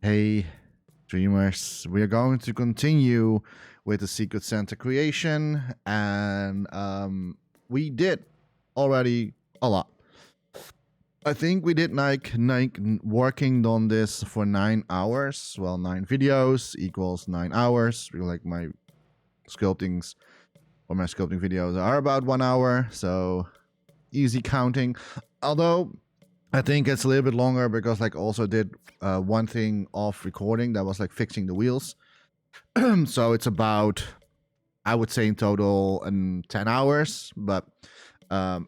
Hey, dreamers, we are going to continue with the Secret Santa creation, and we did already a lot. I think we did like working on this for 9 hours. Well, 9 videos equals 9 hours. Like my sculptings or my sculpting videos are about 1 hour, so easy counting. Although I think it's a little bit longer because like also did one thing off recording that was like fixing the wheels. So it's about, I would say in total 10 hours, but um,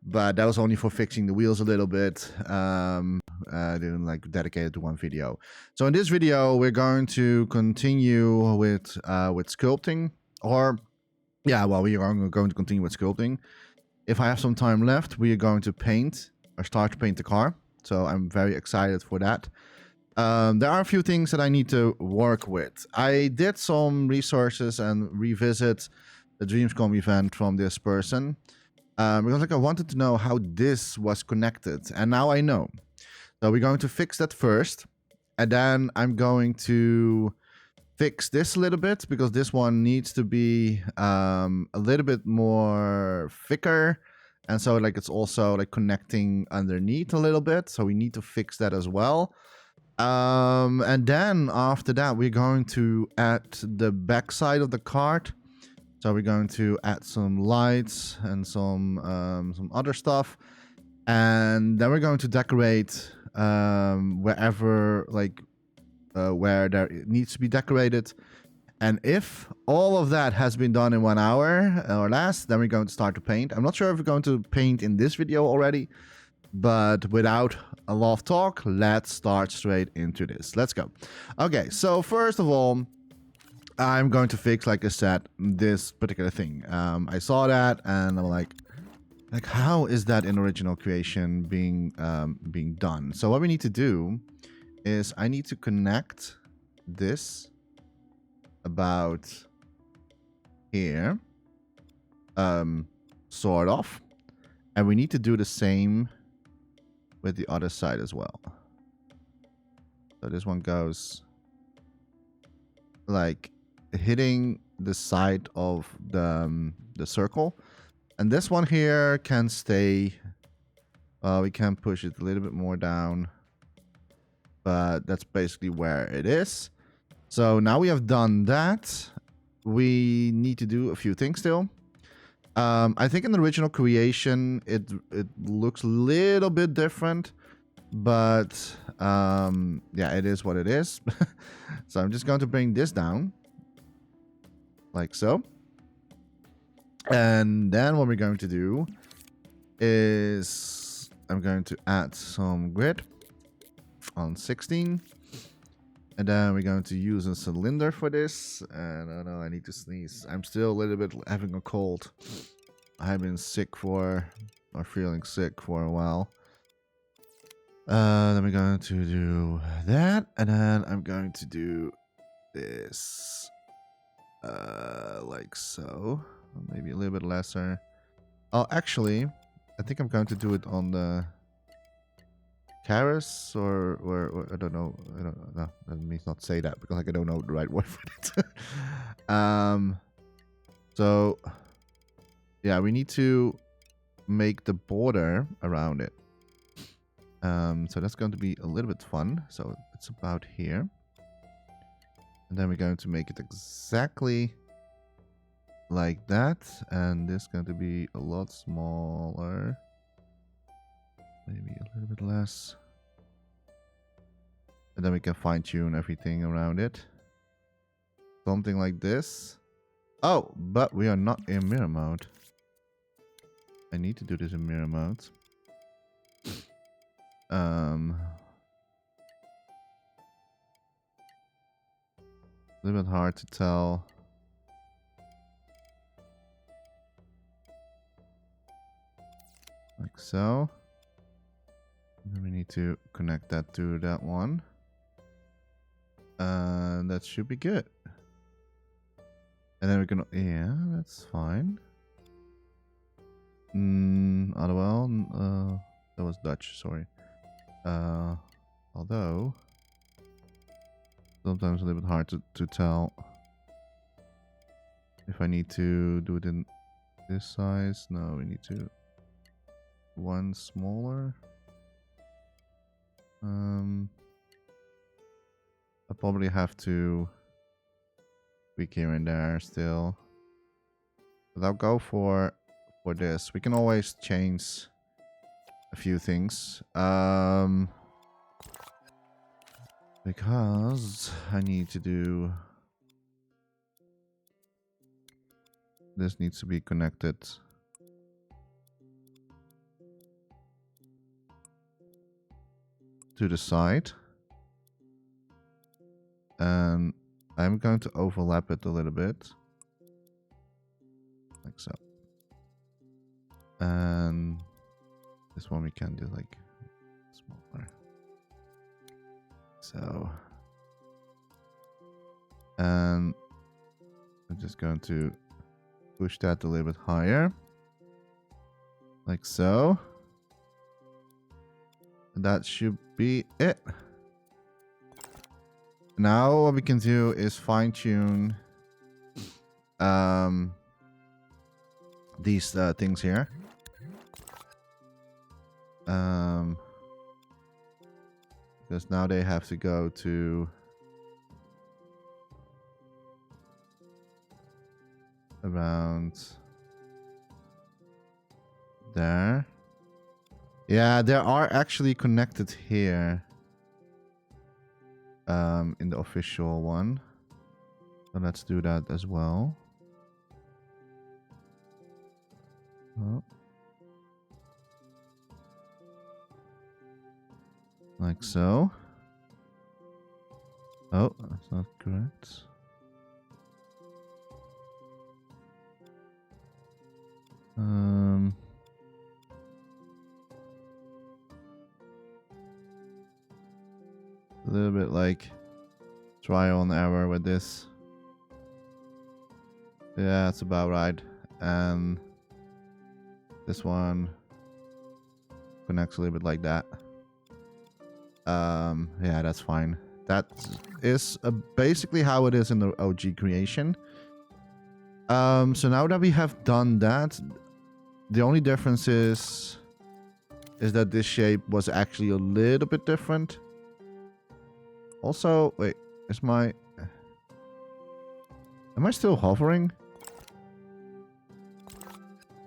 but that was only for fixing the wheels a little bit, doing like dedicated to one video. So in this video, we're going to continue with sculpting, or yeah, well, we are going to continue with sculpting. If I have some time left, we are going to paint or start to paint the car. So I'm very excited for that. There are a few things that I need to work with. I did some resources and revisit the Dreamscom event from this person because like I wanted to know how this was connected, and now I know. So we're going to fix that first, and then I'm going to fix this a little bit because this one needs to be a little bit more thicker, and so like it's also like connecting underneath a little bit, so we need to fix that as well. And then after that we're going to add the back side of the cart. So we're going to add some lights and some other stuff, and then we're going to decorate wherever like where there needs to be decorated. And if all of that has been done in 1 hour or less, then we're going to start to paint. I'm not sure if we're going to paint in this video already, but without a lot of talk, let's start straight into this. Let's go. Okay, so first of all, I'm going to fix, like I said, this particular thing. I saw that and I'm like how is that in original creation being done? So what we need to do is I need to connect this about here, sort of, and we need to do the same with the other side as well. So this one goes like hitting the side of the circle, and this one here can stay. We can push it a little bit more down, but that's basically where it is. So now we have done that. We need to do a few things still. I think in the original creation, it looks a little bit different, but yeah, it is what it is. So I'm just going to bring this down like so. And then what we're going to do is I'm going to add some grid on 16. And then we're going to use a cylinder for this. And I don't know, I need to sneeze. I'm still a little bit having a cold. I've been sick or feeling sick for a while. Then we're going to do that. And then I'm going to do this like so. Maybe a little bit lesser. Oh, actually, I think I'm going to do it on the Karis or I don't know. No, that means not say that because like I don't know the right word for it. So yeah, we need to make the border around it. So that's going to be a little bit fun. So it's about here, and then we're going to make it exactly like that, and this is going to be a lot smaller. Maybe a little bit less. And then we can fine-tune everything around it. Something like this. Oh, but we are not in mirror mode. I need to do this in mirror mode. A little bit hard to tell. Like so. Then we need to connect that to that one. And that should be good. And then we can, yeah, that's fine. Well, that was Dutch, sorry. Although, sometimes a little bit hard to tell if I need to do it in this size. No, we need to one smaller. I'll probably have to tweak here and there still. But I'll go for this. We can always change a few things. Because I need to do... This needs to be connected to the side. And I'm going to overlap it a little bit. Like so. And this one we can do like smaller. So. And I'm just going to push that a little bit higher. Like so. And that should be it. Now what we can do is fine tune these things here. Because now they have to go to around there. Yeah, they are actually connected here. In the official one. So let's do that as well. Oh. Like so. Oh, that's not correct. A little bit like trial and error with this. Yeah, that's about right. And this one connects a little bit like that. Yeah, that's fine. That is basically how it is in the OG creation. So now that we have done that, the only difference is that this shape was actually a little bit different. Also, wait, am I still hovering?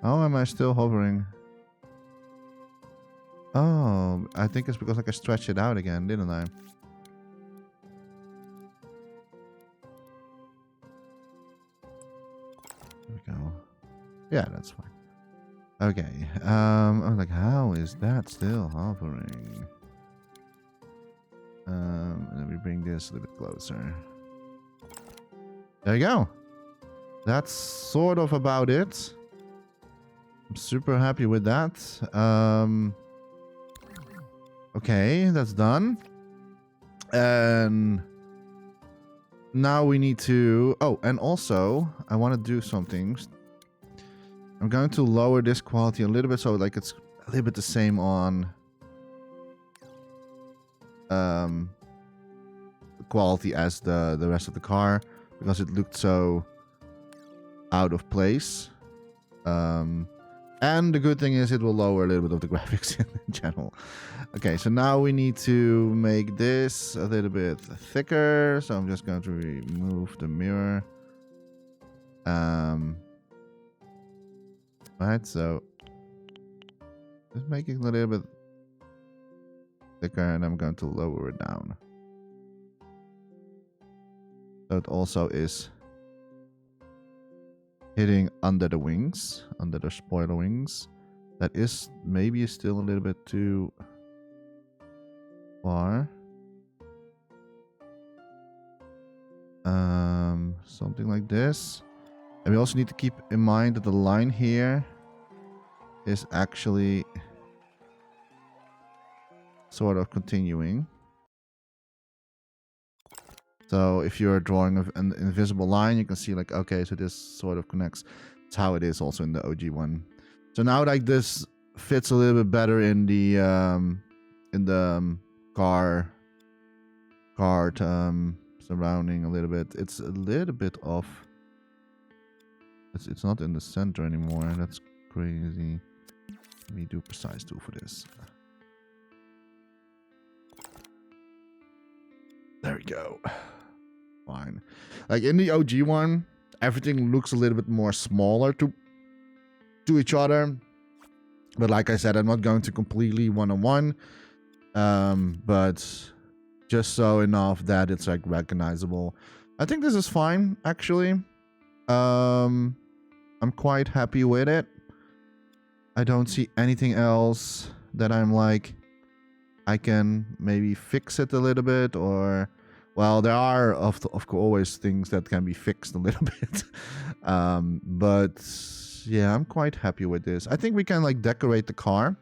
How am I still hovering? Oh, I think it's because like I stretched it out again, didn't I? There we go. Yeah, that's fine. Okay. I was like, how is that still hovering? Let me bring this a little bit closer. There you go. That's sort of about it. I'm super happy with that. Okay, that's done. And now we need to... Oh, and also, I want to do something. I'm going to lower this quality a little bit so like it's a little bit the same on... quality as the rest of the car, because it looked so out of place. And the good thing is it will lower a little bit of the graphics in general. Okay, so now we need to make this a little bit thicker. So I'm just going to remove the mirror. Right, so just make it a little bit thicker, and I'm going to lower it down. So it also is hitting under the wings, under the spoiler wings. That is maybe still a little bit too far. Something like this. And we also need to keep in mind that the line here is actually sort of continuing. So if you're drawing an invisible line, you can see like, okay, so this sort of connects. It's how it is also in the OG one. So now like this fits a little bit better in the cart surrounding a little bit. It's a little bit off. It's not in the center anymore. That's crazy. Let me do precise tool for this. There we go. Fine. Like in the OG one, everything looks a little bit more smaller to each other. But like I said, I'm not going to completely one-on-one. But just so enough that it's like recognizable. I think this is fine, actually. I'm quite happy with it. I don't see anything else that I'm like, I can maybe fix it a little bit, or, well, there are of course always things that can be fixed a little bit. But yeah, I'm quite happy with this. I think we can like decorate the car.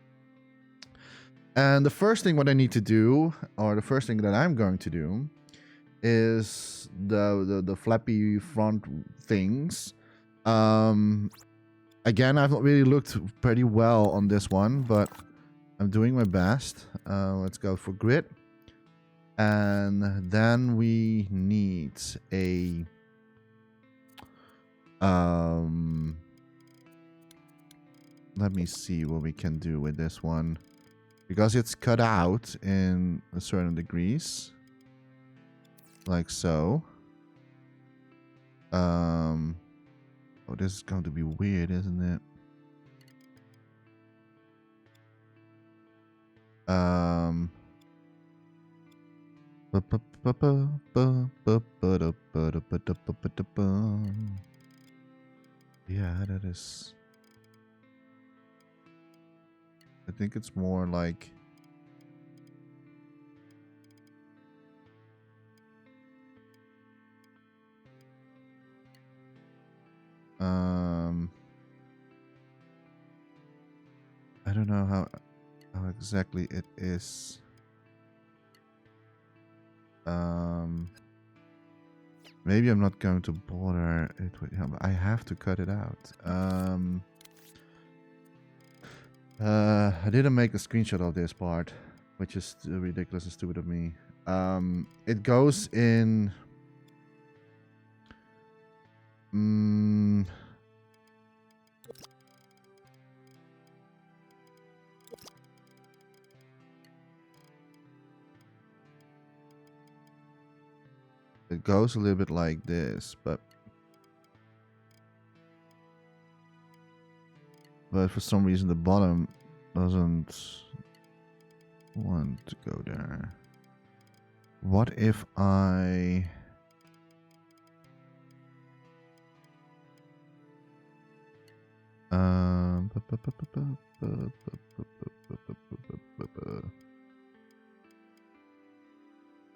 And the first thing what I need to do, or the first thing that I'm going to do, is the flappy front things. Again, I've not really looked pretty well on this one, but I'm doing my best. Let's go for grid. And then we need a... let me see what we can do with this one. Because it's cut out in a certain degrees. Like so. Oh, this is going to be weird, isn't it? Yeah, that is... I think it's more like... I don't know how exactly it is. Maybe I'm not going to bother it with... I have to cut it out. I didn't make a screenshot of this part, which is ridiculous and stupid of me. It goes in... It goes a little bit like this, but for some reason the bottom doesn't want to go there. What if I...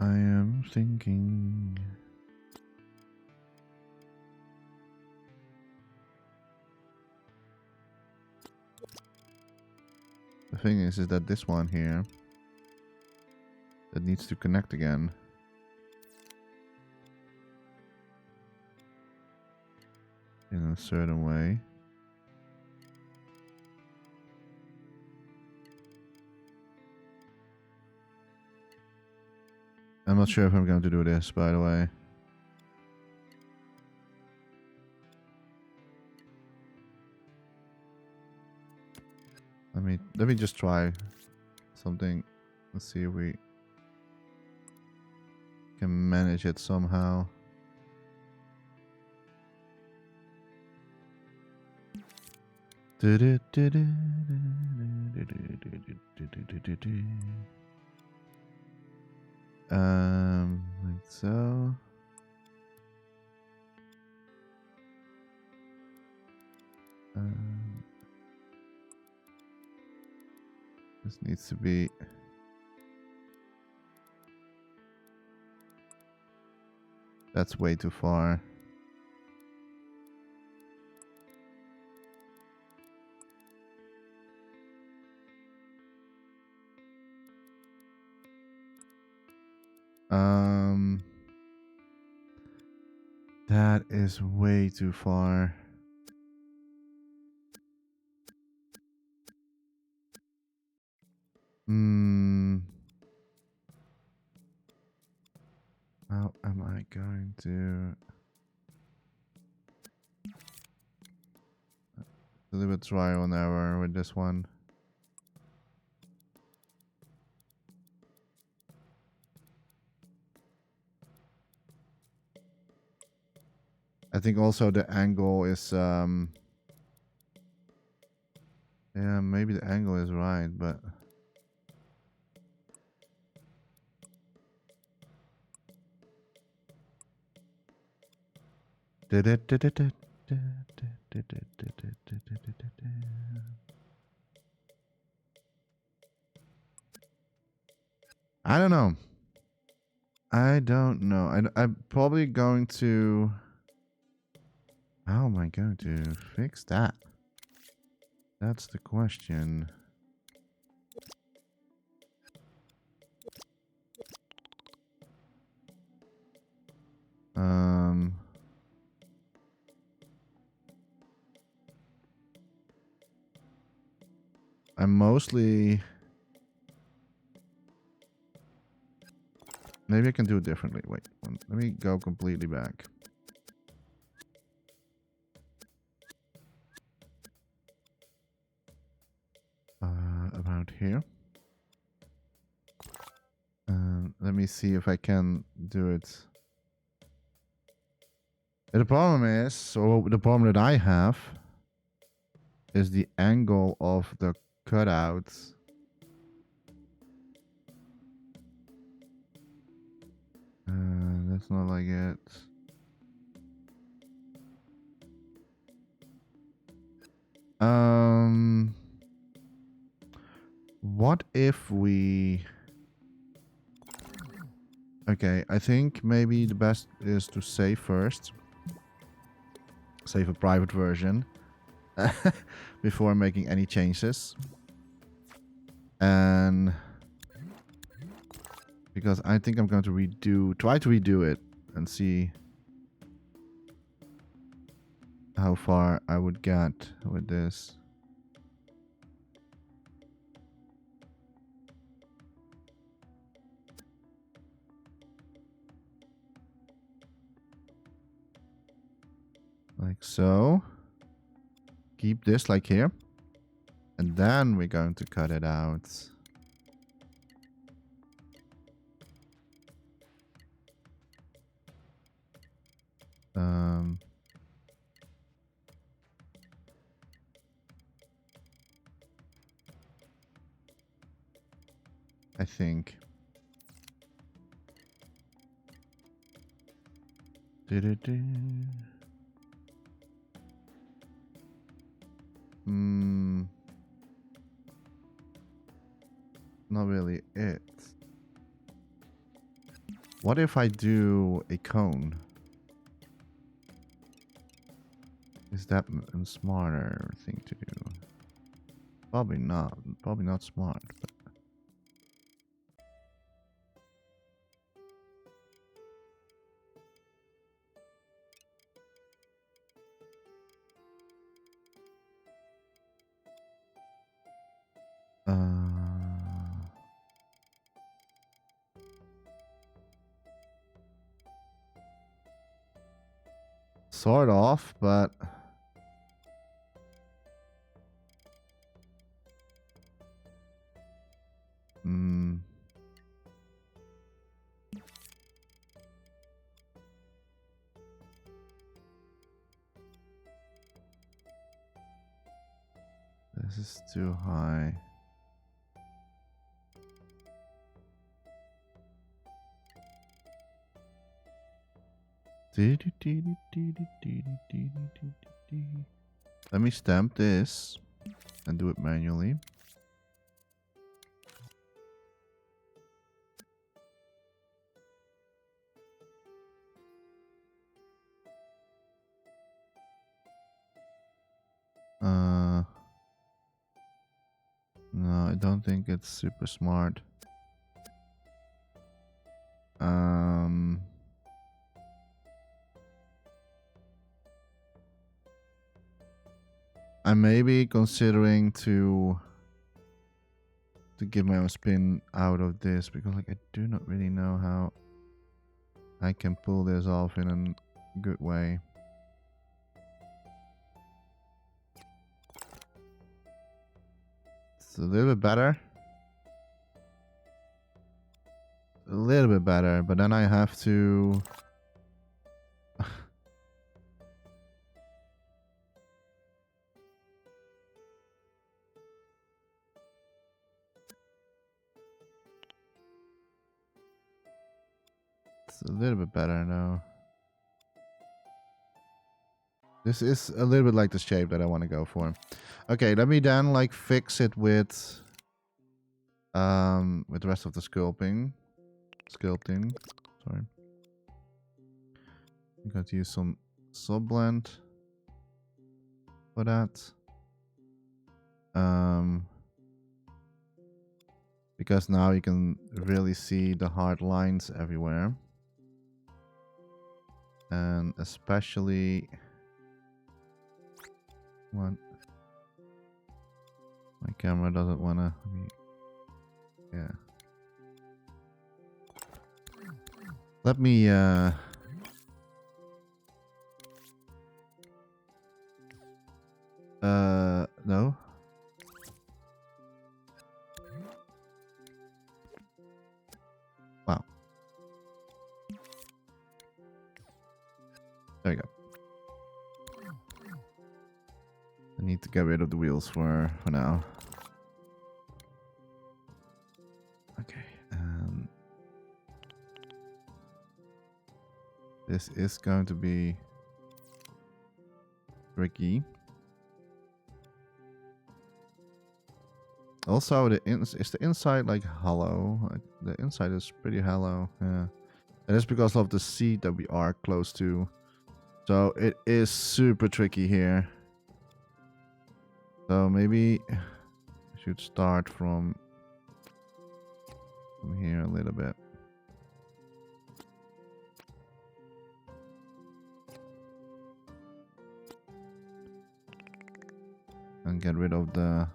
I am thinking... The thing is that this one here, that needs to connect again. In a certain way. I'm not sure if I'm going to do this, by the way. Let me just try something. Let's see if we can manage it somehow. Like so. This needs to be... That's way too far. That is way too far. How am I going to a little bit trial and error with this one? I think also the angle is yeah, maybe the angle is right, but I don't know. I don't know. I'm probably going to. How am I going to fix that? That's the question. I'm mostly. Maybe I can do it differently. Wait, let me go completely back. About here. Let me see if I can do it. The problem is, so the problem that I have is the angle of the cutouts. That's not like it. What if we... Okay, I think maybe the best is to save first. Save a private version. Before making any changes. And... Because I think I'm going to try to redo it and see how far I would get with this. Like so. Keep this like here. And then we're going to cut it out. I think. Not really it. What if I do a cone? Is that a smarter thing to do? Probably not. Probably not smart. But sort of, but this is too high. Let me stamp this and do it manually. No, I don't think it's super smart. I may be considering to give my own spin out of this because like I do not really know how I can pull this off in a good way. It's a little bit better. A little bit better, but then I have to... It's a little bit better now. This is a little bit like the shape that I want to go for. Okay, let me then like fix it with the rest of the sculpting. Sorry. I'm going to use some subblend for that. Because now you can really see the hard lines everywhere. And especially what my camera doesn't wanna yeah. Let me no. Wow. There you go. I need to get rid of the wheels for now. Okay. This is going to be tricky. Also, is the inside like hollow? The inside is pretty hollow. Yeah, and it's because of the seat that we are close to. So it is super tricky here. So maybe I should start from here a little bit. And get rid of the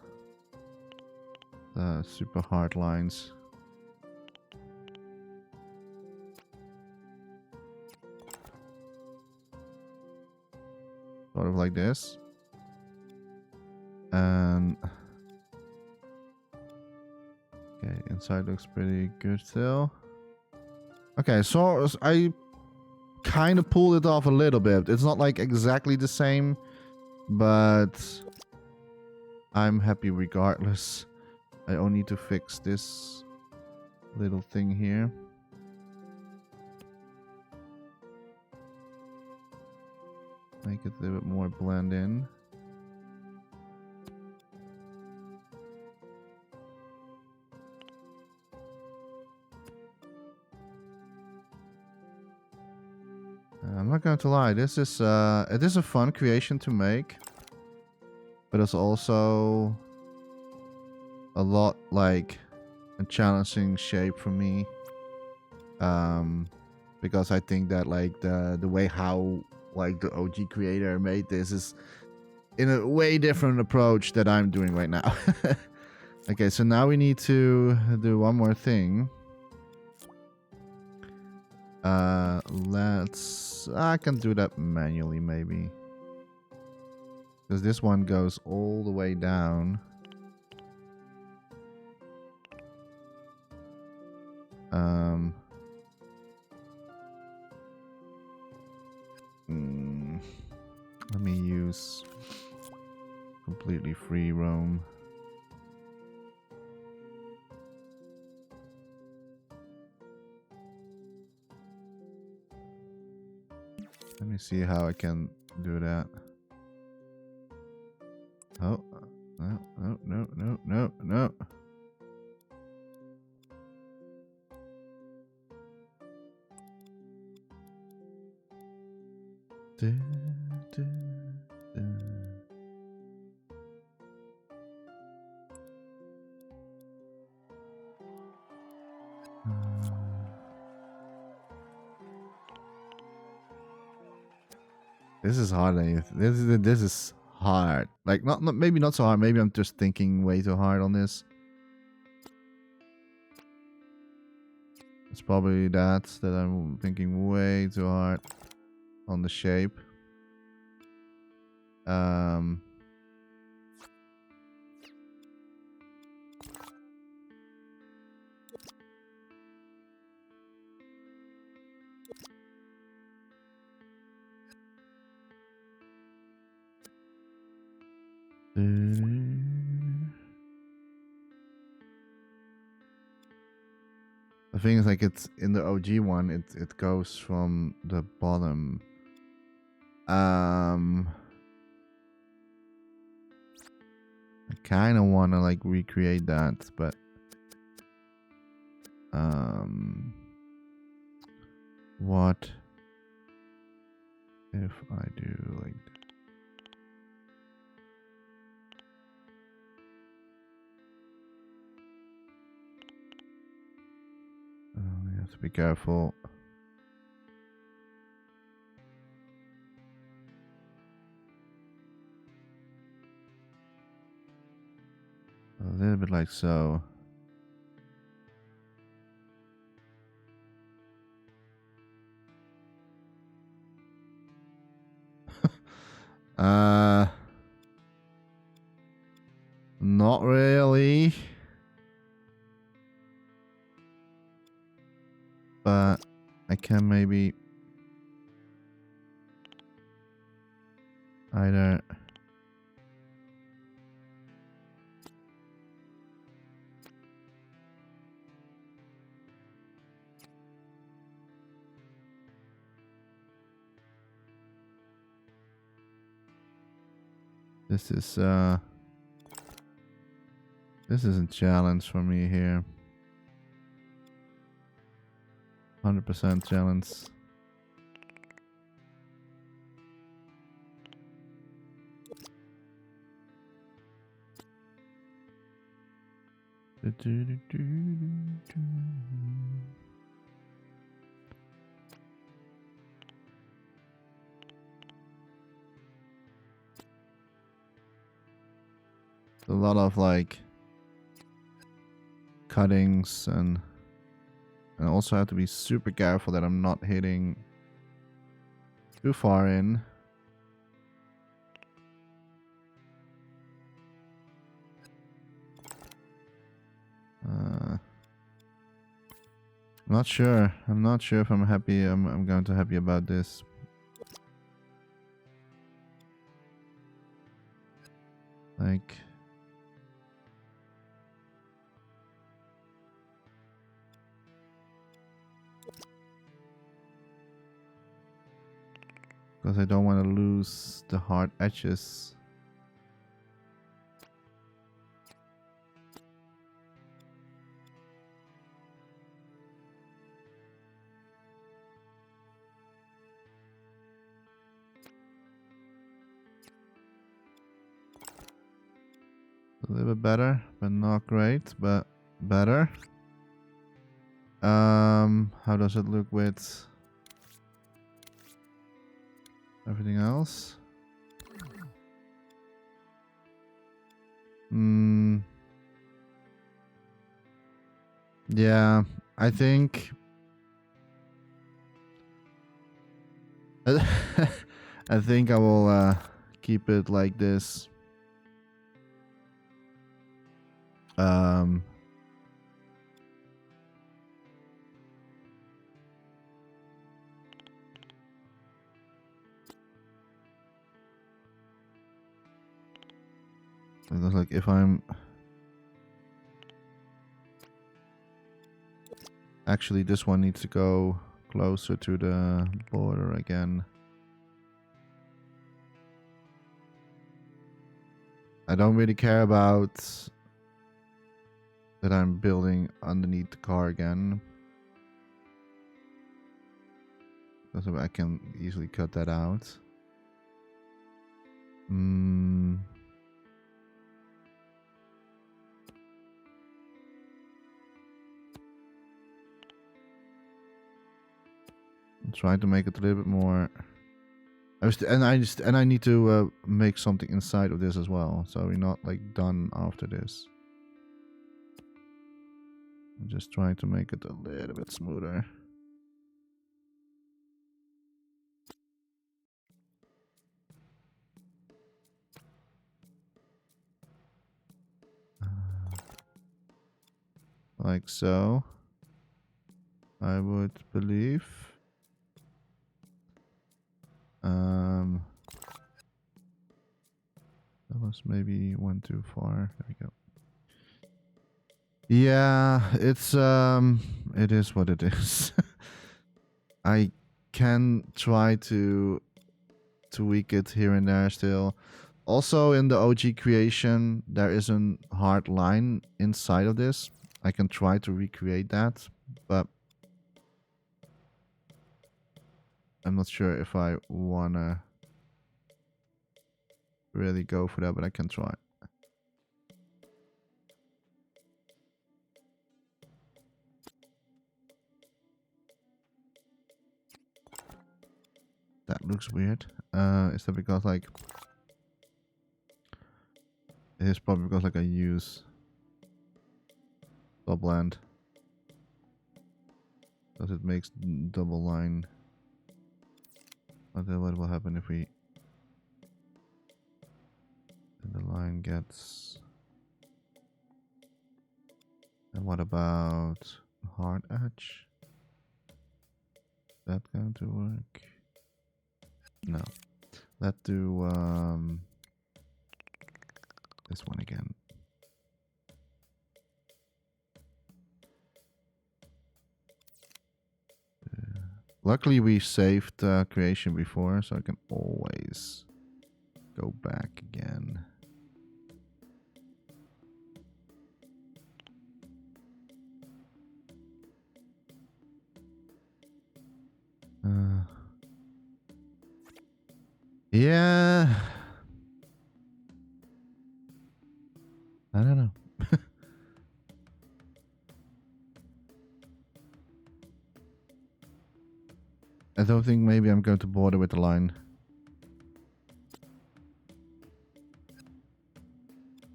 super hard lines. Sort of like this. And okay, inside looks pretty good still. Okay, so I kind of pulled it off a little bit. It's not like exactly the same, but I'm happy regardless. I only need to fix this little thing here. Make it a little bit more blend in. I'm not going to lie, this is it is a fun creation to make, but it's also a lot like a challenging shape for me, because I think that like the way how like the OG creator made this is in a way different approach that I'm doing right now. Okay, so now we need to do one more thing. I can do that manually maybe, because this one goes all the way down. Let me use completely free roam. Let me see how I can do that. Oh, no. This is hard. This is hard. Like not maybe not so hard. Maybe I'm just thinking way too hard on this. It's probably that I'm thinking way too hard on the shape. The thing is, like, it's in the OG one, it goes from the bottom. I kind of want to like recreate that, but what if I do like that? You have to be careful. A little bit like so. Not really. But I can maybe either this is a challenge for me here. 100% challenge. A lot of like cuttings, and I also have to be super careful that I'm not hitting too far in. I'm not sure. I'm not sure if I'm happy. I'm going to happy about this. Like, because I don't want to lose the hard edges. A little bit better, but not great, but better. How does it look with everything else? Yeah, I think I think I will keep it like this. It looks like if I'm actually, this one needs to go closer to the border again. I don't really care about that I'm building underneath the car again, because I can easily cut that out. I'm trying to make it a little bit more. I need to make something inside of this as well, so we're not like done after this. I'm just trying to make it a little bit smoother. Like so. I would believe. That was maybe one too far. There we go. Yeah, it is what it is. I can try to tweak it here and there still. Also, in the OG creation, there is a hard line inside of this. I can try to recreate that, but I'm not sure if I wanna really go for that, but I can try. That looks weird. Is that because like it is probably because like I use blend because it makes double line. What will happen if we the line gets? And what about hard edge? Is that going to work? No. Let's do this one again. Luckily we saved creation before, so I can always go back again. Yeah. I don't know. I don't think maybe I'm going to bother with the line.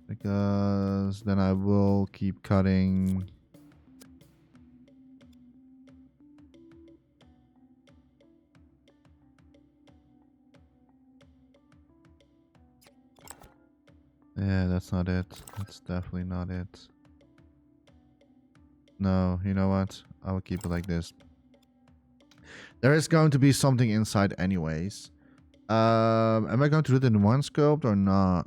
Because then I will keep cutting. Yeah, that's not it. That's definitely not it. No, you know what? I will keep it like this. There is going to be something inside anyways. Am I going to do it in one sculpt or not?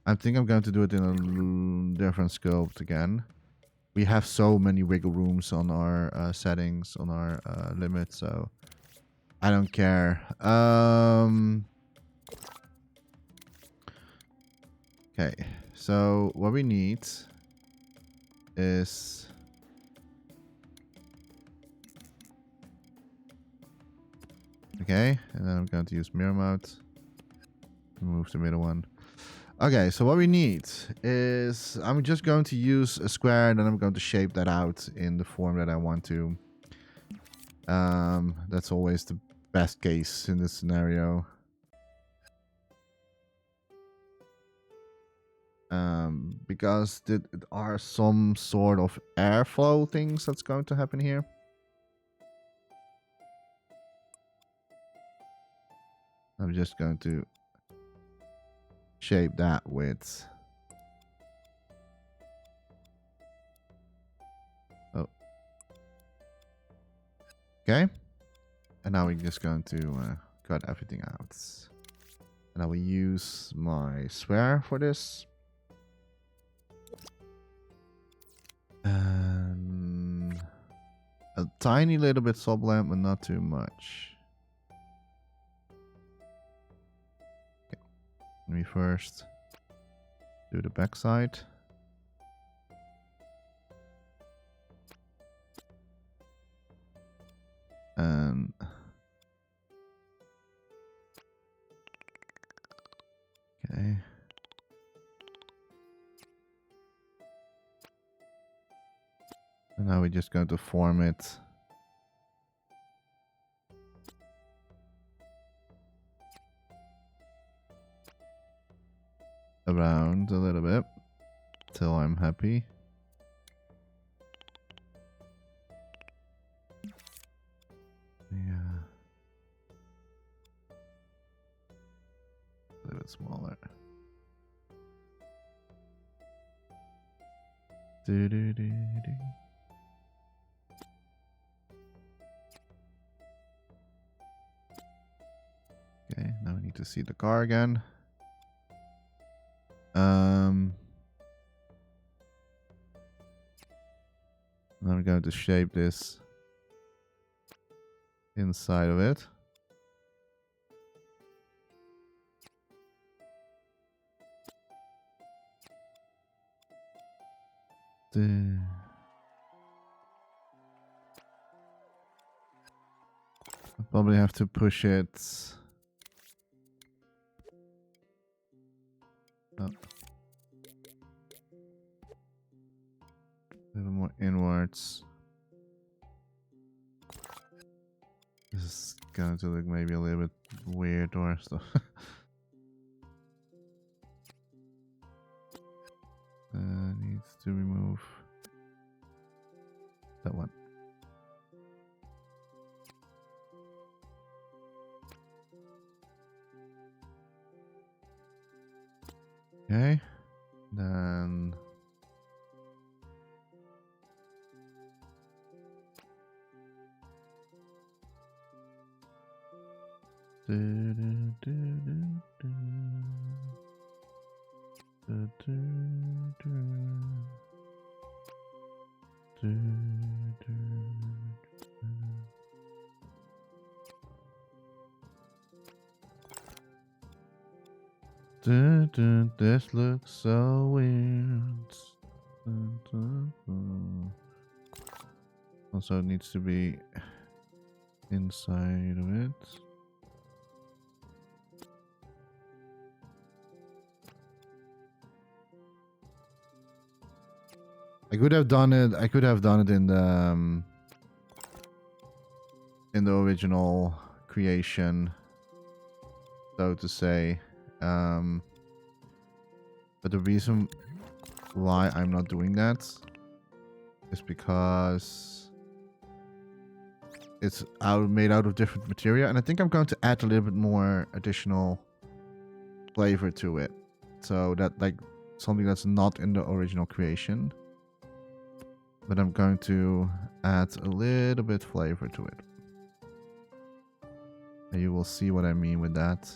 I think I'm going to do it in a different sculpt again. We have so many wiggle rooms on our settings, on our limit, so I don't care. Okay, so what we need is okay, and then I'm going to use mirror mode. Remove the middle one. Okay, so what we need is I'm just going to use a square and then I'm going to shape that out in the form that I want to. That's always the best case in this scenario. Because there are some sort of airflow things that's going to happen here. I'm just going to shape that with. Oh. Okay. And now we're just going to cut everything out. And I will use my sphere for this. And a tiny little bit sublamp, but not too much. Okay. Let me first do the backside. And okay. And now we're just going to form it around a little bit till I'm happy. smaller. Do, do, do, do. Okay, now we need to see the car again. Now we're going to shape this inside of it. I'll probably have to push it. Oh. A little more inwards. This is going to look maybe a little bit weird or stuff. Needs to remove that one. Okay, then this looks so weird. Also, it needs to be inside of it. I could have done it. I could have done it in the original creation, so to say. But the reason why I'm not doing that is because it's made out of different material, and I think I'm going to add a little bit more additional flavor to it, so that like something that's not in the original creation, but I'm going to add a little bit flavor to it. And you will see what I mean with that.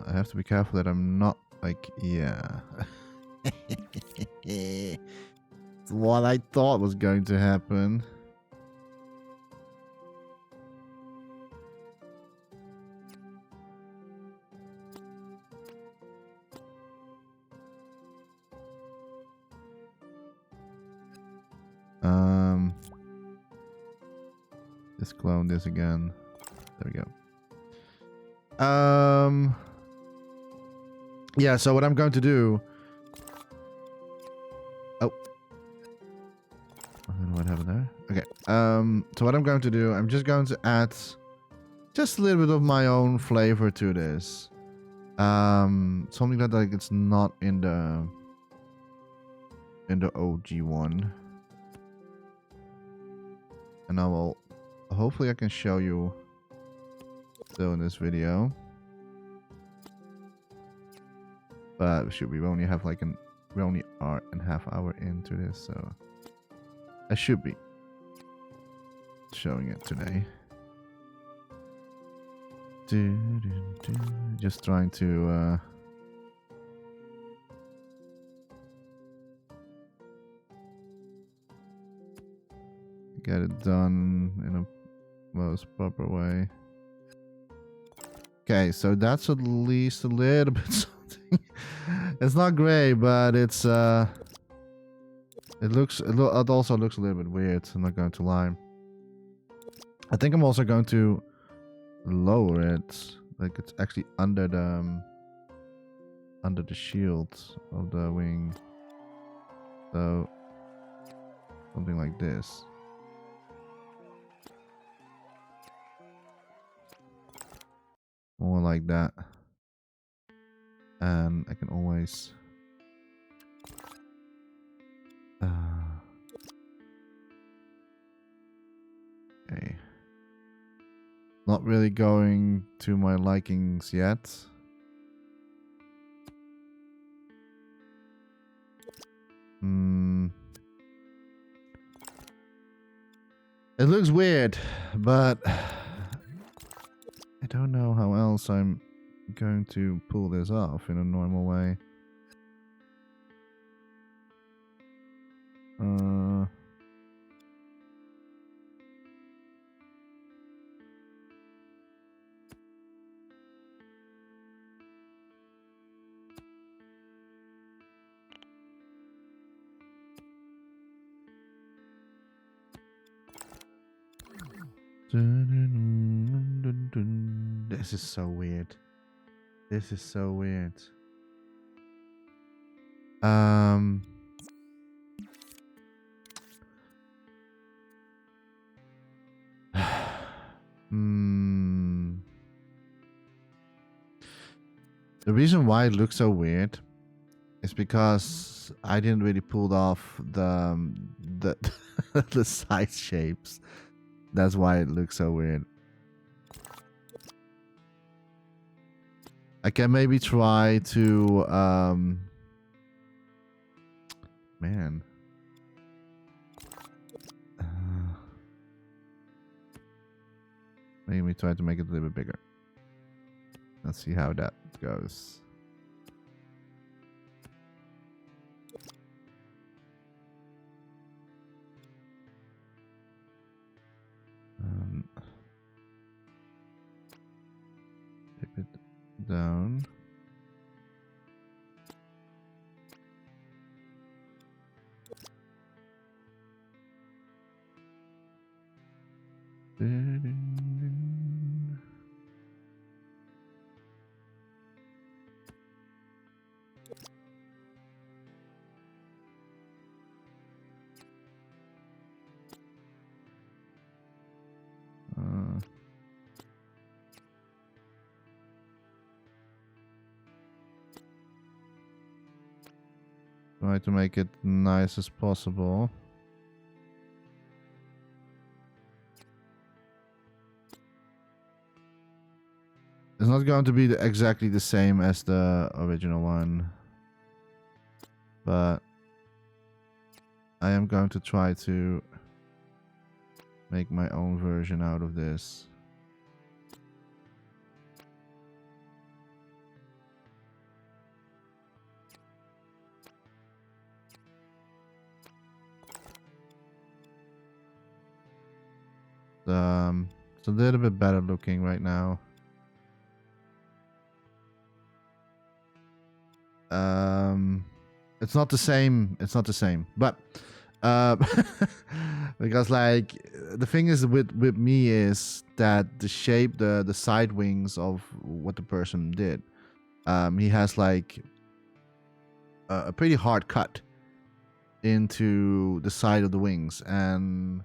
I have to be careful that I'm not like, yeah. It's what I thought was going to happen. Just clone this again. There we go. Yeah, so what I'm going to do... Oh. I don't know what happened there. Okay. So what I'm going to do, I'm just going to add just a little bit of my own flavor to this. Something that like it's not in the OG one. And I will... Hopefully I can show you still in this video. But we only have like we only are a half hour into this, so I should be showing it today. Just trying to get it done in a most proper way. Okay, so that's at least a little bit something. It's not great, but it's it also looks a little bit weird. I'm not going to lie. I think I'm also going to lower it, like it's actually under the shield of the wing. So something like this. More like that. And I can always Okay. Not really going to my likings yet. It looks weird, but I don't know how else I'm going to pull this off in a normal way. This is so weird. This is so weird. The reason why it looks so weird is because I didn't really pull off the the side shapes. That's why it looks so weird. I can maybe try to man. Maybe try to make it a little bit bigger. Let's see how that goes. Tip it down. Try to make it nice as possible. It's not going to be exactly the same as the original one, but I am going to try to make my own version out of this. It's a little bit better looking right now. It's not the same. It's not the same, but because like the thing is with me is that the shape, the side wings of what the person did, he has like a pretty hard cut into the side of the wings, and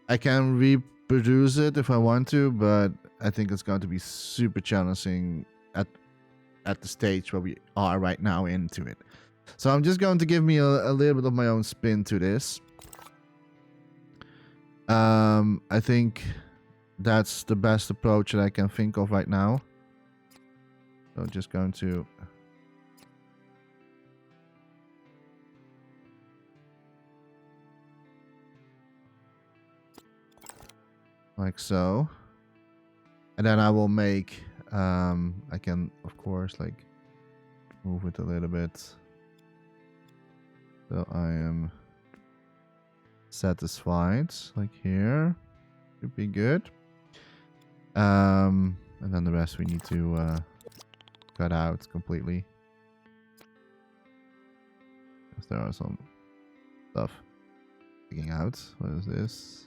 I can reproduce it if I want to, but I think it's going to be super challenging at the stage where we are right now into it. So I'm just going to give me a little bit of my own spin to this. I think that's the best approach that I can think of right now. So I'm just going to like so. And then I will make I can of course like move it a little bit so I am satisfied, like here. Should be good. And then the rest we need to cut out completely, because there are some stuff sticking out. What is this?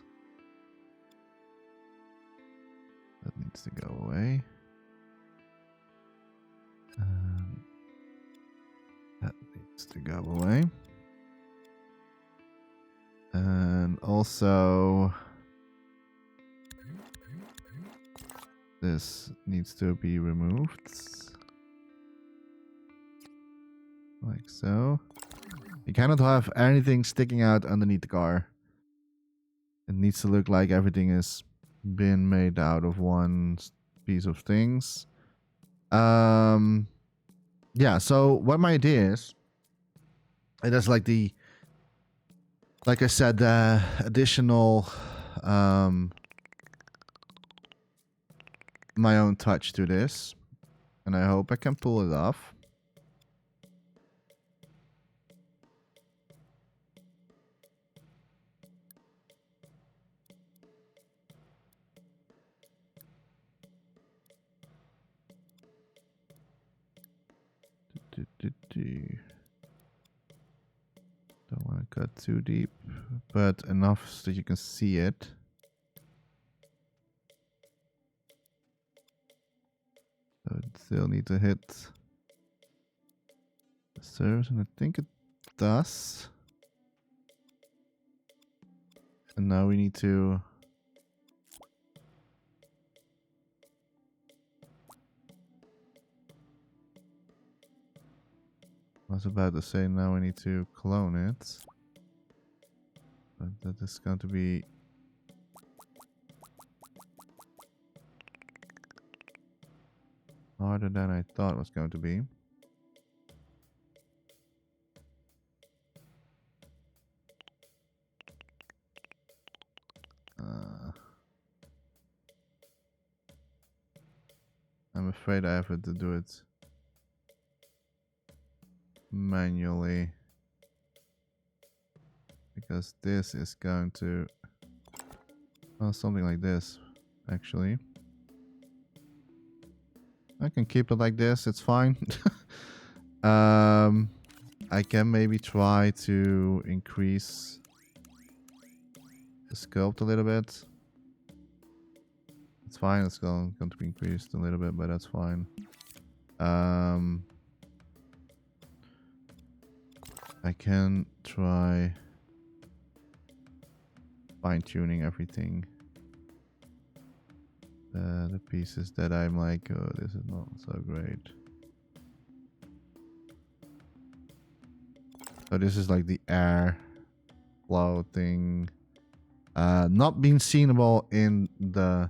That needs to go away. That needs to go away. And also this needs to be removed. Like so. You cannot have anything sticking out underneath the car. It needs to look like everything has been made out of one piece of things. Yeah, so what my idea is, it is like the, like I said, the additional, my own touch to this. And I hope I can pull it off. Don't want to cut too deep, but enough so that you can see it. So it still need to hit the surface, and I think it does. And now we need to I was about to say now we need to clone it. But that is going to be harder than I thought it was going to be. I'm afraid I have to do it manually, because this is going to, well, something like this actually. I can keep it like this, it's fine. I can maybe try to increase the sculpt a little bit. It's fine, it's going to be increased a little bit, but that's fine. I can try fine-tuning everything. The pieces that I'm like, oh, this is not so great. So this is like the air flow thing. Not being seenable in the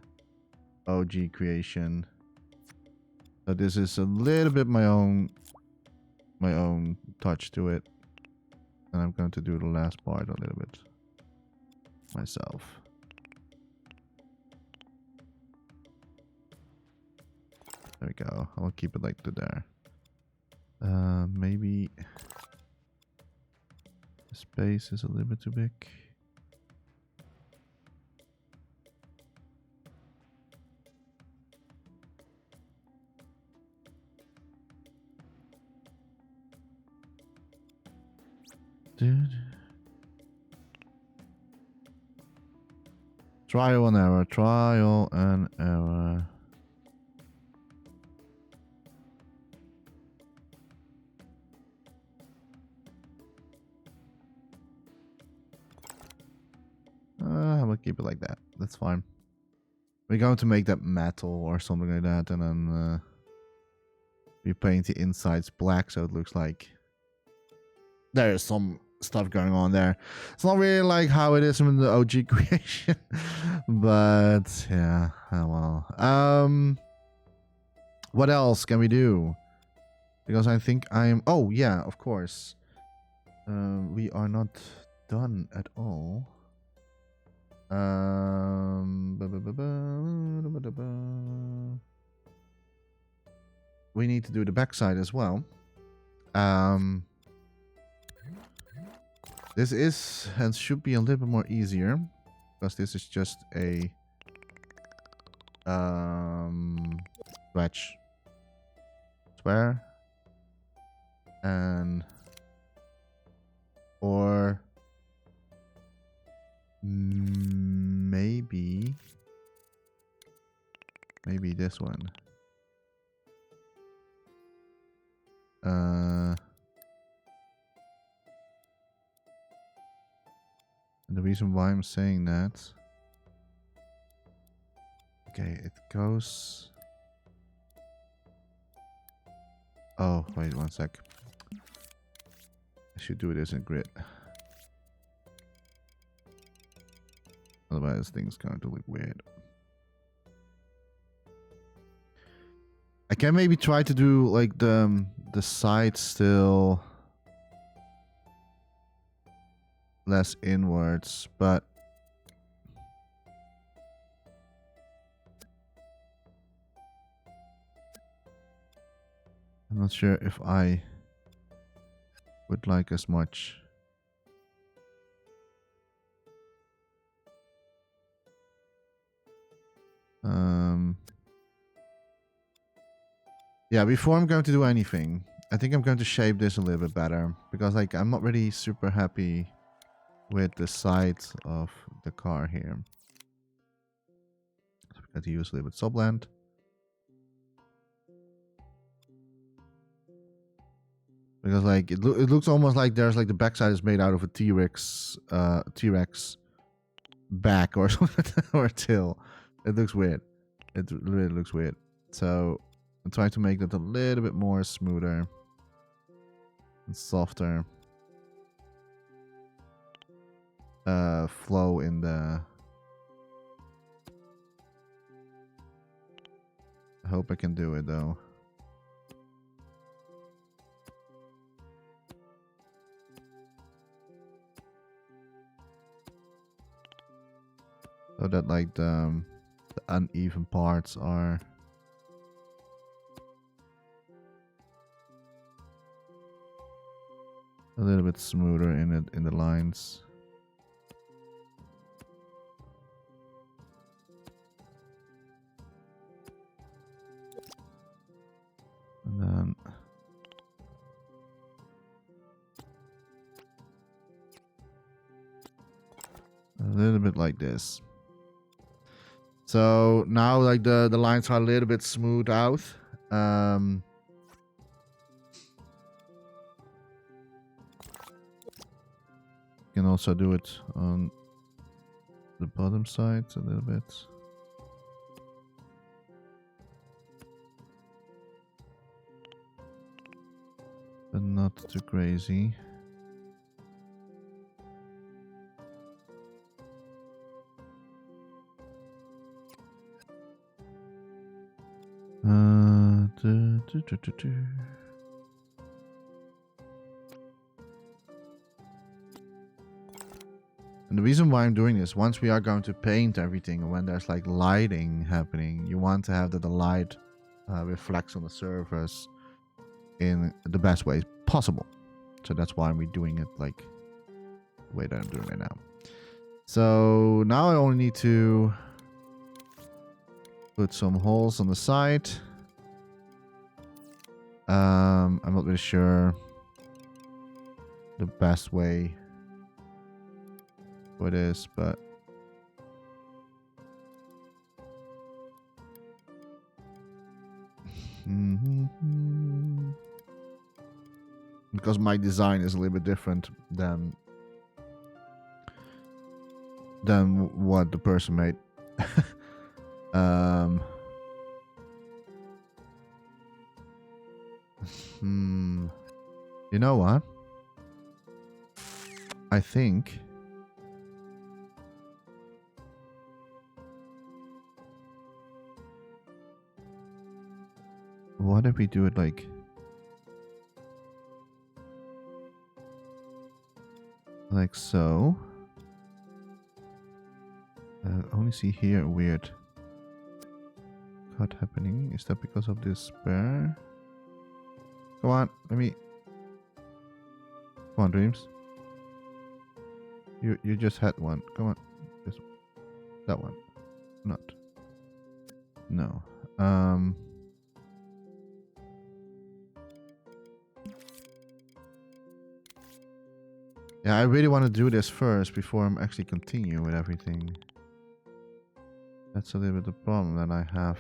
OG creation. So this is a little bit my own touch to it. And I'm going to do the last part a little bit myself. There we go. I'll keep it like to there. Maybe the space is a little bit too big. Dude. Trial and error, trial and error. I'm gonna keep it like that. That's fine. We're going to make that metal or something like that, and then we paint the insides black so it looks like there is some stuff going on there. It's not really like how it is in the OG creation, but yeah, oh well. What else can we do? Because I think I'm. Oh yeah, of course. We are not done at all. We need to do the backside as well. This is and should be a little bit more easier because this is just a scratch square and or maybe this one. And the reason why I'm saying that, okay, it goes. Oh, wait 1 sec. I should do this in grid. Otherwise, things going to look weird. I can maybe try to do like the side still less inwards, but I'm not sure if I would like as much. Yeah, before I'm going to do anything, I think I'm going to shape this a little bit better, because like I'm not really super happy with the sides of the car here. So we got to use a little bit subland. Because like it looks almost like there's like the backside is made out of a T-Rex back or something, or a tail. It looks weird. It really looks weird. So I'm trying to make that a little bit more smoother and softer. Flow in the... I hope I can do it though. So that like the uneven parts are a little bit smoother in the lines. And then a little bit like this. So now like the lines are a little bit smoothed out. You can also do it on the bottom side a little bit. But not too crazy. And the reason why I'm doing this, once we are going to paint everything, and when there's like lighting happening, you want to have that the light reflects on the surface in the best way possible. So that's why we're doing it like the way that I'm doing it now. So now I only need to put some holes on the side. I'm not really sure the best way for this, but because my design is a little bit different than what the person made. You know what? I think what if we do it like so? I only see here a weird cut happening. Is that because of this spare? Come on, let me. Come on, Dreams. You just had one. Come on, this, that one. Not. No. Yeah, I really want to do this first before I'm actually continue with everything. That's a little bit the problem that I have.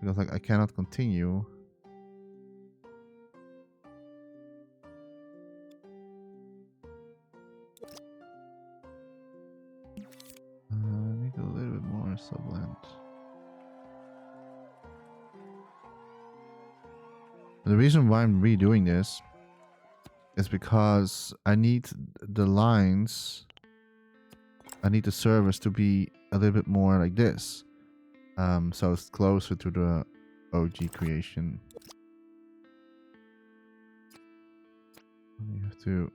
Because like I cannot continue. I need a little bit more subland. The reason why I'm redoing this is because I need the lines, I need the servers to be a little bit more like this. So it's closer to the OG creation. You have to...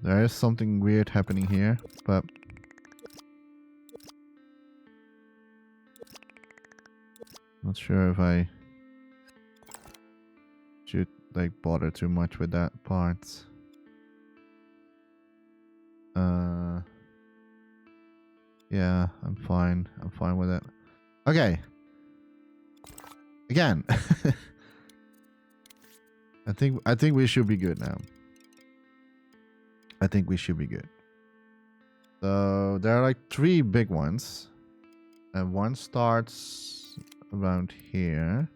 there is something weird happening here, but not sure if I should like bother too much with that part. Yeah, I'm fine. I'm fine with it. Okay. Again. I think we should be good now. I think we should be good. So there are like 3 big ones. And one starts around here.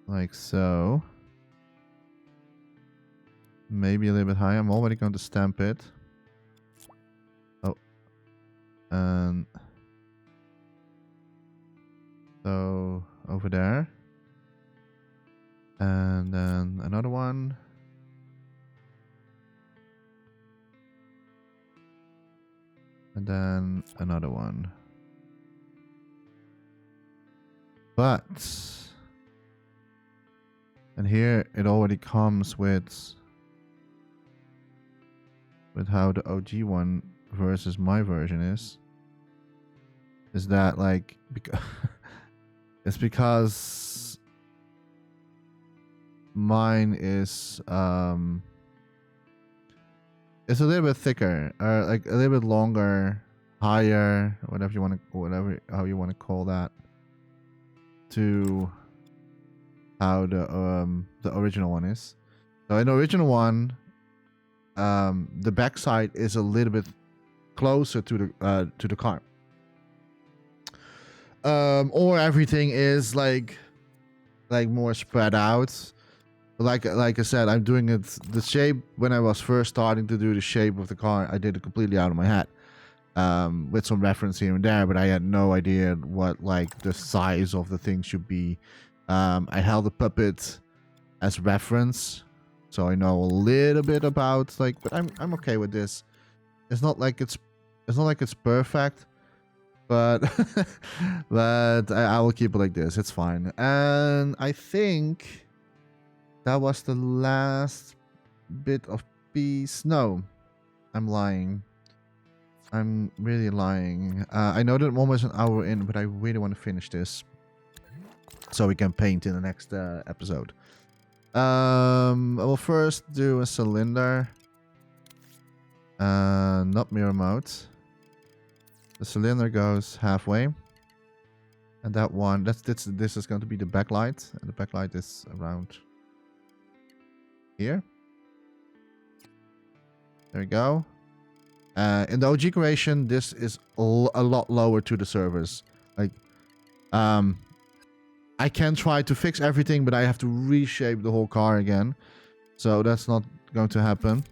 Like so. Maybe a little bit higher. I'm already going to stamp it. Oh. And so over there. And then another one. And then another one. But... and here it already comes with how the OG one versus my version is that like it's because mine is it's a little bit thicker, or like a little bit longer, higher, whatever you want to, how you want to call that, to how the original one is. So in the original one, the backside is a little bit closer to the car, or everything is like more spread out. Like I said, I'm doing it the shape. When I was first starting to do the shape of the car, I did it completely out of my head, with some reference here and there, but I had no idea what like the size of the thing should be. I held the puppet as reference, so I know a little bit about like, but I'm okay with this. It's not like it's perfect, but but I will keep it like this. It's fine. And I think that was the last bit of piece. No, I'm lying. I'm really lying. I know that I'm almost an hour in, but I really want to finish this so we can paint in the next episode. I will first do a cylinder. Not mirror mode. The cylinder goes halfway. And that one, this is going to be the backlight. And the backlight is around here. There we go. In the OG creation, this is a lot lower to the servers. Like, I can try to fix everything, but I have to reshape the whole car again. So that's not going to happen.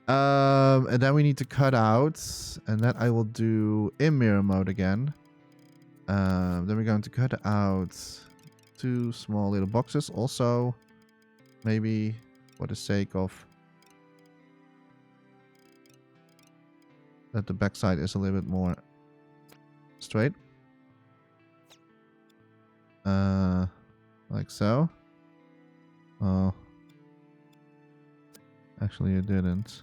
And then we need to cut out. And that I will do in mirror mode again. Then we're going to cut out 2 small little boxes. Also, maybe for the sake of that the backside is a little bit more straight. Like so. Oh. Actually, it didn't.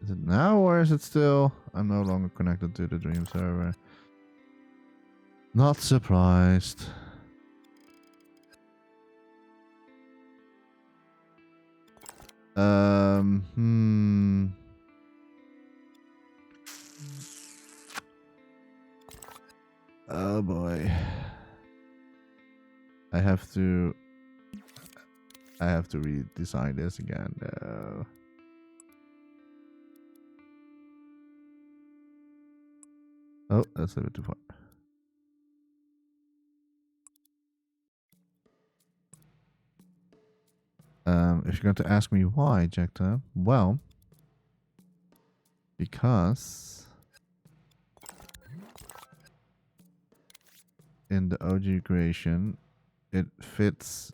Is it now or is it still? I'm no longer connected to the Dream server. Not surprised. Oh boy. I have to I have to redesign this again. No. Oh, that's a bit too far. If you're going to ask me why, Jechta, well, because in the OG creation, it fits.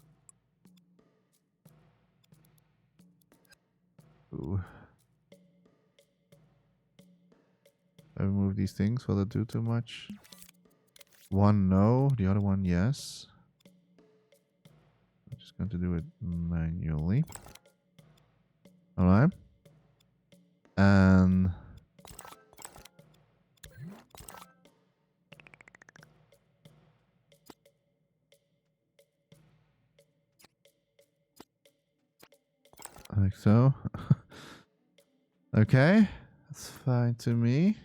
Ooh. I remove these things. Will it do too much? One no, the other one yes. I'm just going to do it manually. All right. And like so. Okay, that's fine to me.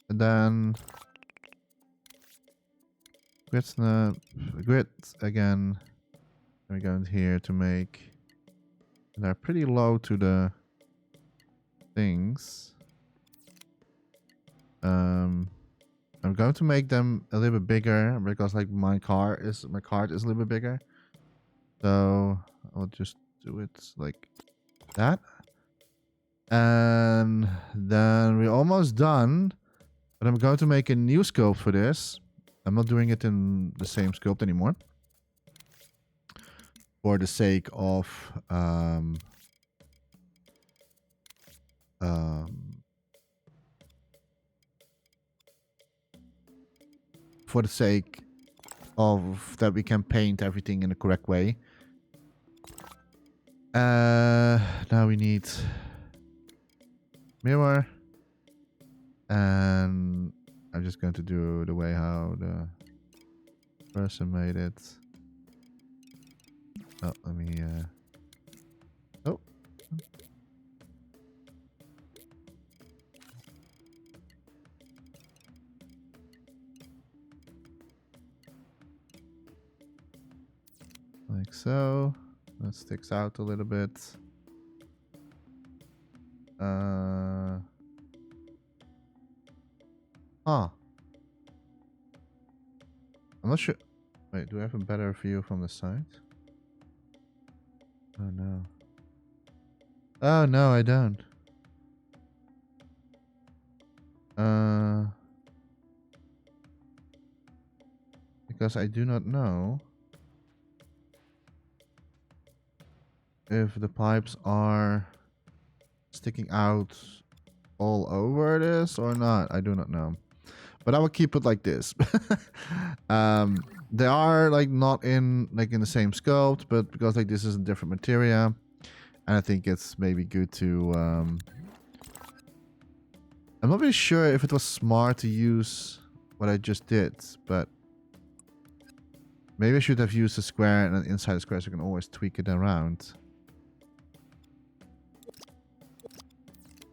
Then grids again. We're going here to make. They're pretty low to the things. I'm going to make them a little bit bigger because like my card is a little bit bigger. So I'll just do it like that. And then we're almost done. But I'm going to make a new sculpt for this. I'm not doing it in the same sculpt anymore. For the sake of for the sake of that we can paint everything in the correct way. Now we need mirror, and I'm just going to do the way how the person made it. Oh, let me oh. Like so. That sticks out a little bit. I'm not sure. Wait, do I have a better view from the side? Oh no. Oh no, I don't. Because I do not know if the pipes are sticking out all over this or not. I do not know. But I will keep it like this. They are like not in the same sculpt, but because like this is a different material, and I think it's maybe good to I'm not really sure if it was smart to use what I just did, but maybe I should have used a square and an inside a square so I can always tweak it around.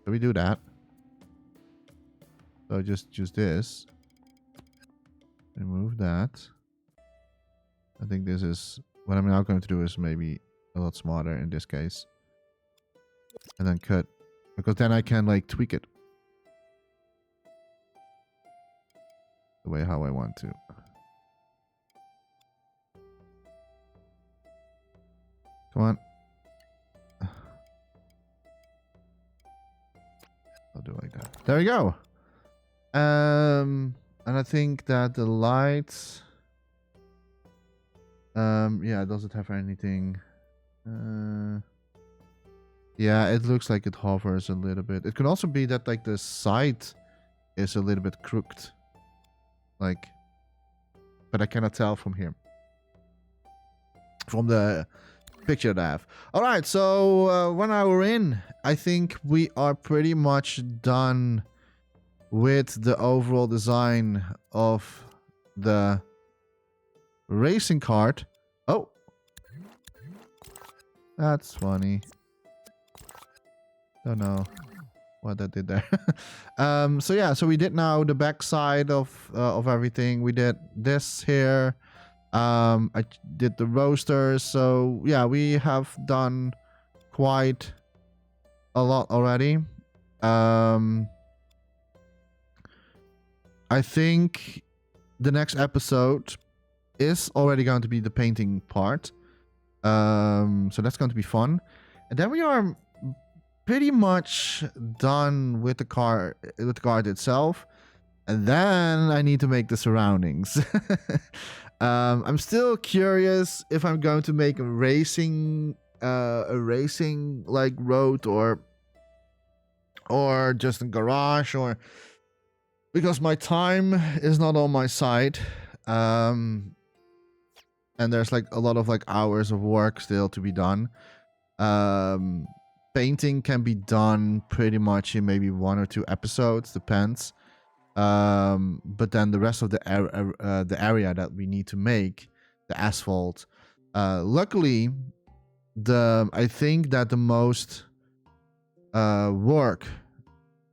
So we do that. So just use this. Remove that. I think this is what I'm now going to do is maybe a lot smarter in this case. And then cut. Because then I can like tweak it. The way how I want to. Come on. I'll do it like that. There we go. And I think that the lights. Yeah, does it have anything? Yeah, it looks like it hovers a little bit. It could also be that like the side is a little bit crooked. Like, but I cannot tell from here. From the picture that I have. All right, so 1 hour in, I think we are pretty much done with the overall design of the racing cart. Oh, that's funny. Don't know what that did there. So yeah, so we did now the back side of everything. We did this here. I did the roasters, so yeah, we have done quite a lot already. I think the next episode is already going to be the painting part. So that's going to be fun. And then we are pretty much done with the car, with the card itself. And then I need to make the surroundings. I'm still curious if I'm going to make a racing like road or just a garage, or because my time is not on my side. And there's like a lot of like hours of work still to be done. Painting can be done pretty much in maybe 1 or 2 episodes, depends. But then the rest of the area that we need to make, the asphalt, luckily I think that the most work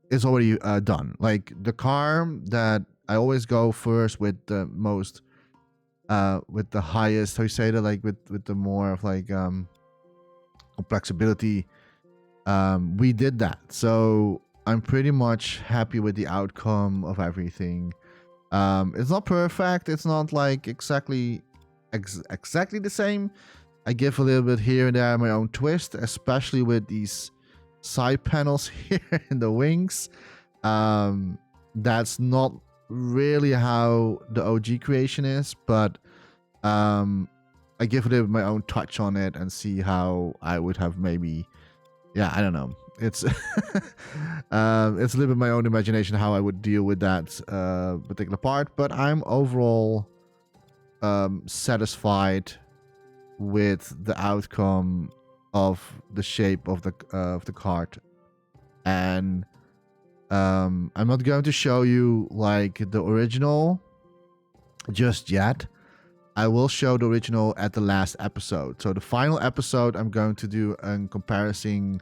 is already done. Like the car that I always go first with the most with the highest, how you say that, like with the more of like complexity, we did that. So I'm pretty much happy with the outcome of everything. It's not perfect, it's not like exactly the same. I give a little bit here and there my own twist, especially with these side panels here in the wings. That's not really how the OG creation is, but I give a little bit my own touch on it and see how I would have maybe, yeah, I don't know. It's it's a little bit my own imagination how I would deal with that particular part, but I'm overall satisfied with the outcome of the shape of the card. And I'm not going to show you like the original just yet. I will show the original at the last episode. So the final episode, I'm going to do a comparison,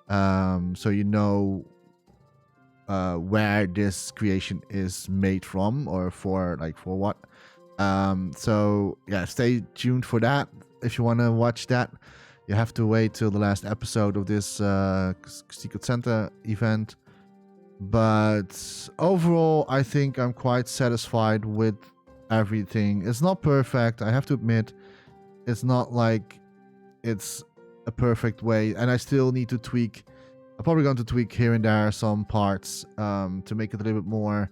so you know where this creation is made from, or for what. So yeah, stay tuned for that. If you want to watch that, you have to wait till the last episode of this Secret Santa event. But overall, I think I'm quite satisfied with everything. It's not perfect, I have to admit. It's not like it's a perfect way, and I still need to tweak. I'm probably going to tweak here and there some parts to make it a little bit more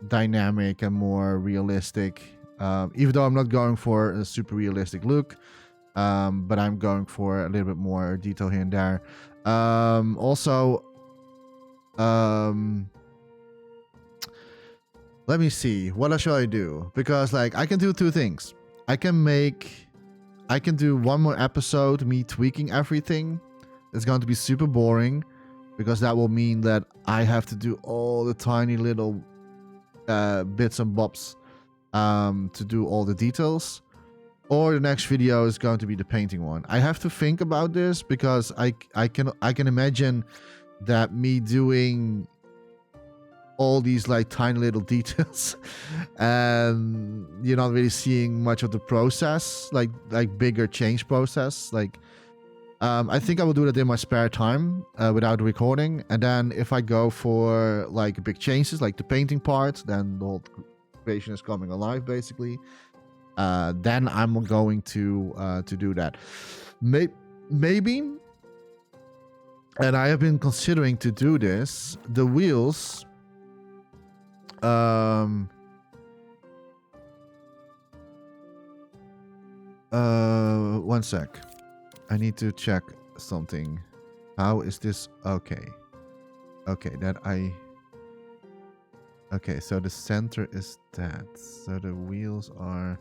dynamic and more realistic. Even though I'm not going for a super realistic look, but I'm going for a little bit more detail here and there. Also, let me see, what else should I do? Because like I can do 2 things. I can do 1 more episode me tweaking everything. It's going to be super boring, because that will mean that I have to do all the tiny little bits and bobs to do all the details. Or the next video is going to be the painting one. I have to think about this, because I can imagine that me doing all these like tiny little details and you're not really seeing much of the process, like bigger change process. Like I think I will do that in my spare time without recording, and then if I go for like big changes like the painting part, then the whole creation is coming alive basically. Then I'm going to do that. Maybe, and I have been considering to do this, the wheels. 1 sec. I need to check something. How is this? Okay. Okay, okay, so the center is that. So the wheels are...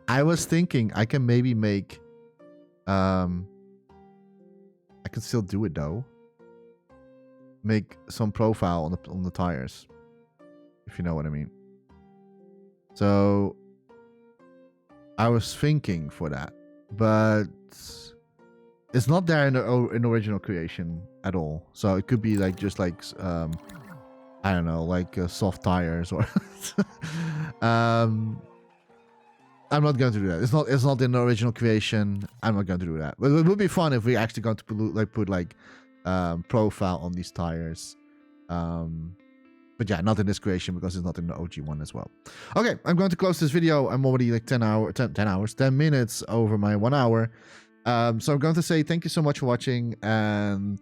I was thinking I can maybe make... I can still do it though. Make some profile on the tires, if you know what I mean. So I was thinking for that, but it's not there in the original creation at all. So it could be like just like I don't know, like soft tires or I'm not going to do that. It's not in the original creation. I'm not going to do that. But it would be fun if we actually got to put profile on these tires. But yeah, not in this creation because it's not in the OG one as well. Okay, I'm going to close this video. I'm already like 10 minutes over my 1 hour. So I'm going to say thank you so much for watching. And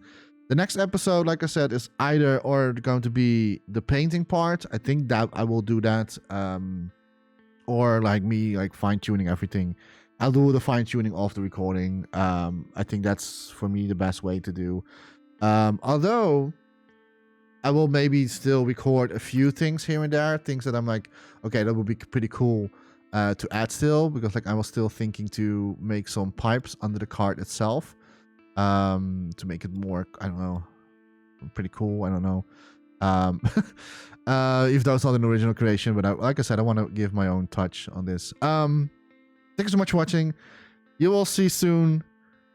the next episode, like I said, is either or going to be the painting part. I think that I will do that. Or like me like fine-tuning everything. I'll do the fine-tuning of the recording. I think that's for me the best way to do. Although I will maybe still record a few things here and there, things that I'm like, okay, that would be pretty cool to add still, because like I was still thinking to make some pipes under the cart itself, to make it more, I don't know, pretty cool. I don't know. If that was not an original creation, but like I said, I want to give my own touch on this. Thank you so much for watching. You will see soon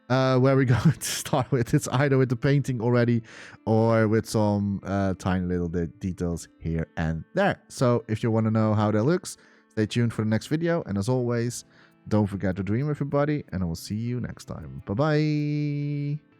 where we're going to start with. It's either with the painting already or with some tiny little details here and there. So if you want to know how that looks, stay tuned for the next video. And as always, don't forget to dream, everybody, and I will see you next time. Bye-bye.